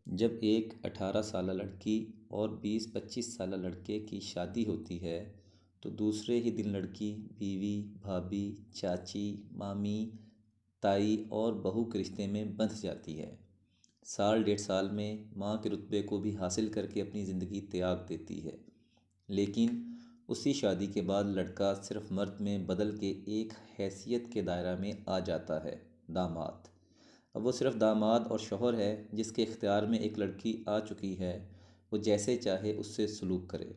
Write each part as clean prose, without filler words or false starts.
جب ایک 18 سالہ لڑکی اور 20-25 سالہ لڑکے کی شادی ہوتی ہے تو دوسرے ہی دن لڑکی بیوی، بھابھی، چاچی، مامی، تائی اور بہو کے رشتے میں بندھ جاتی ہے۔ سال 1.5 سال میں ماں کے رتبے کو بھی حاصل کر کے اپنی زندگی تیاگ دیتی ہے۔ لیکن اسی شادی کے بعد لڑکا صرف مرد میں بدل کے ایک حیثیت کے دائرہ میں آ جاتا ہے، داماد۔ اب وہ صرف داماد اور شوہر ہے جس کے اختیار میں ایک لڑکی آ چکی ہے، وہ جیسے چاہے اس سے سلوک کرے۔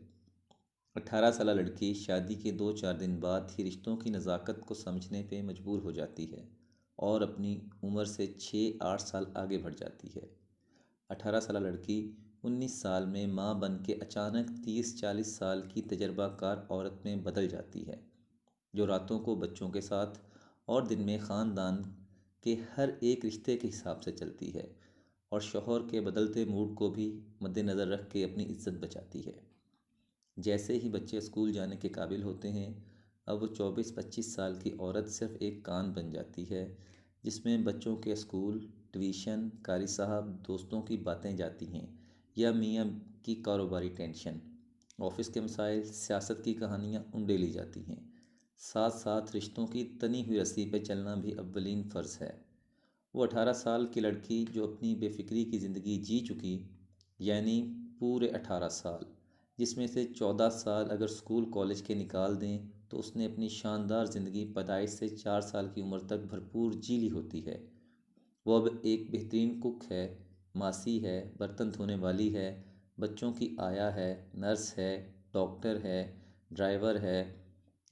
18 سالہ لڑکی شادی کے 2-4 دن بعد ہی رشتوں کی نزاکت کو سمجھنے پہ مجبور ہو جاتی ہے اور اپنی عمر سے 6-8 سال آگے بڑھ جاتی ہے۔ 18 سالہ لڑکی 19 سال میں ماں بن کے اچانک 30-40 سال کی تجربہ کار عورت میں بدل جاتی ہے، جو راتوں کو بچوں کے ساتھ اور دن میں خاندان کے ہر ایک رشتے کے حساب سے چلتی ہے اور شوہر کے بدلتے موڈ کو بھی مد نظر رکھ کے اپنی عزت بچاتی ہے۔ جیسے ہی بچے اسکول جانے کے قابل ہوتے ہیں، اب وہ 24-25 سال کی عورت صرف ایک کان بن جاتی ہے جس میں بچوں کے اسکول، ٹیوشن، قاری صاحب، دوستوں کی باتیں جاتی ہیں، یا میاں کی کاروباری ٹینشن، آفس کے مسائل، سیاست کی کہانیاں انڈیلی جاتی ہیں۔ ساتھ ساتھ رشتوں کی تنی ہوئی رسی پہ چلنا بھی اولین فرض ہے۔ وہ 18 سال کی لڑکی جو اپنی بے فکری کی زندگی جی چکی، یعنی پورے 18 سال، جس میں سے 14 سال اگر اسکول کالج کے نکال دیں تو اس نے اپنی شاندار زندگی پیدائش سے 4 سال کی عمر تک بھرپور جی لی ہوتی ہے۔ وہ اب ایک بہترین کک ہے، ماسی ہے، برتن دھونے والی ہے، بچوں کی آیا ہے، نرس ہے، ڈاکٹر ہے، ڈرائیور ہے،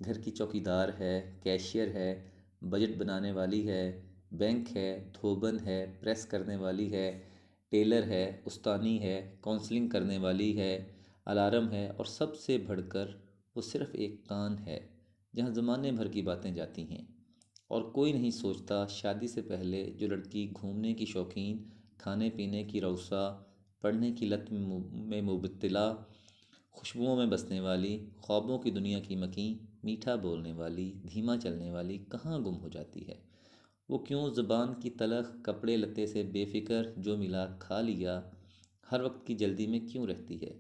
گھر کی چوکیدار ہے، کیشیئر ہے، بجٹ بنانے والی ہے، بینک ہے، دھوبن ہے، پریس کرنے والی ہے، ٹیلر ہے، استانی ہے، کونسلنگ کرنے والی ہے، الارم ہے، اور سب سے بڑھ کر وہ صرف ایک کان ہے جہاں زمانے بھر کی باتیں جاتی ہیں۔ اور کوئی نہیں سوچتا شادی سے پہلے جو لڑکی گھومنے کی شوقین، کھانے پینے کی روسا، پڑھنے کی لت میں مبتلا، خوشبوؤں میں بسنے والی، خوابوں کی دنیا کی مکیں، میٹھا بولنے والی، دھیما چلنے والی کہاں گم ہو جاتی ہے؟ وہ کیوں زبان کی تلخ، کپڑے لتے سے بے فکر، جو ملا کھا لیا، ہر وقت کی جلدی میں کیوں رہتی ہے؟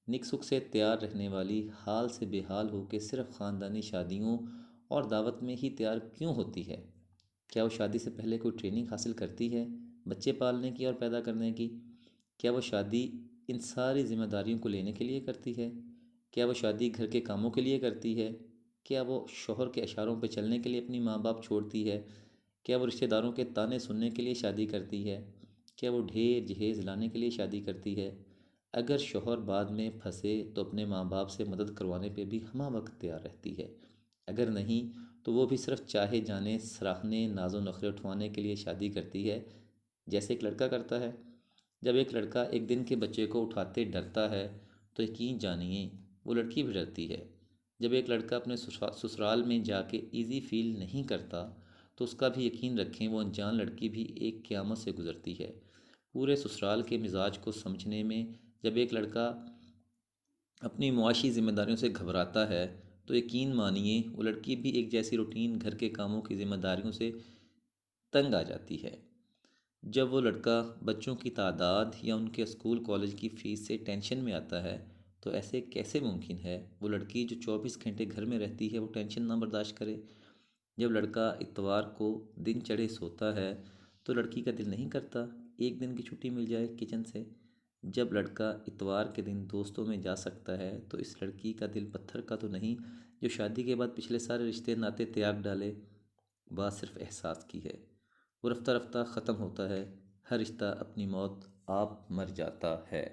نک سکھ سے تیار رہنے والی حال سے بے حال ہو کے صرف خاندانی شادیوں اور دعوت میں ہی تیار کیوں ہوتی ہے؟ کیا وہ شادی سے پہلے کوئی ٹریننگ حاصل کرتی ہے بچے پالنے کی اور پیدا کرنے کی؟ کیا وہ شادی ان ساری ذمہ داریوں کو لینے کے لیے کرتی ہے؟ کیا وہ شادی گھر کے کاموں کے لیے کرتی ہے؟ کیا وہ شوہر کے اشاروں پہ چلنے کے لیے اپنی ماں باپ چھوڑتی ہے؟ کیا وہ رشتہ داروں کے طعنے سننے کے لیے شادی کرتی ہے؟ کیا وہ ڈھیر جہیز لانے کے لیے شادی کرتی ہے؟ اگر شوہر بعد میں پھنسے تو اپنے ماں باپ سے مدد کروانے پہ بھی ہمہ وقت تیار رہتی ہے۔ اگر نہیں تو وہ بھی صرف چاہے جانے سراہنے، ناز و نخرے اٹھوانے کے لیے شادی کرتی ہے، جیسے ایک لڑکا کرتا ہے۔ جب ایک لڑکا ایک دن کے بچے کو اٹھاتے ڈرتا ہے تو یقین جانیے وہ لڑکی بھی ڈرتی ہے۔ جب ایک لڑکا اپنے سسرال میں جا کے ایزی فیل نہیں کرتا تو اس کا بھی یقین رکھیں وہ انجان لڑکی بھی ایک قیامت سے گزرتی ہے۔ پورے سسرال کے مزاج کو سمجھنے میں جب ایک لڑکا اپنی معاشی ذمہ داریوں سے گھبراتا ہے تو یقین مانیے وہ لڑکی بھی ایک جیسی روٹین گھر کے کاموں کی ذمہ داریوں سے تنگ آ جاتی ہے۔ جب وہ لڑکا بچوں کی تعداد یا ان کے اسکول کالج کی فیس سے ٹینشن میں آتا ہے تو ایسے کیسے ممکن ہے وہ لڑکی جو 24 گھنٹے گھر میں رہتی ہے وہ ٹینشن نہ برداشت کرے؟ جب لڑکا اتوار کو دن چڑھے سوتا ہے تو لڑکی کا دل نہیں کرتا ایک دن کی چھٹی مل جائے کچن سے؟ جب لڑکا اتوار کے دن دوستوں میں جا سکتا ہے تو اس لڑکی کا دل پتھر کا تو نہیں جو شادی کے بعد پچھلے سارے رشتے ناطے تیاگ ڈالے؟ بات صرف احساس کی ہے، وہ رفتہ رفتہ ختم ہوتا ہے، ہر رشتہ اپنی موت آپ مر جاتا ہے۔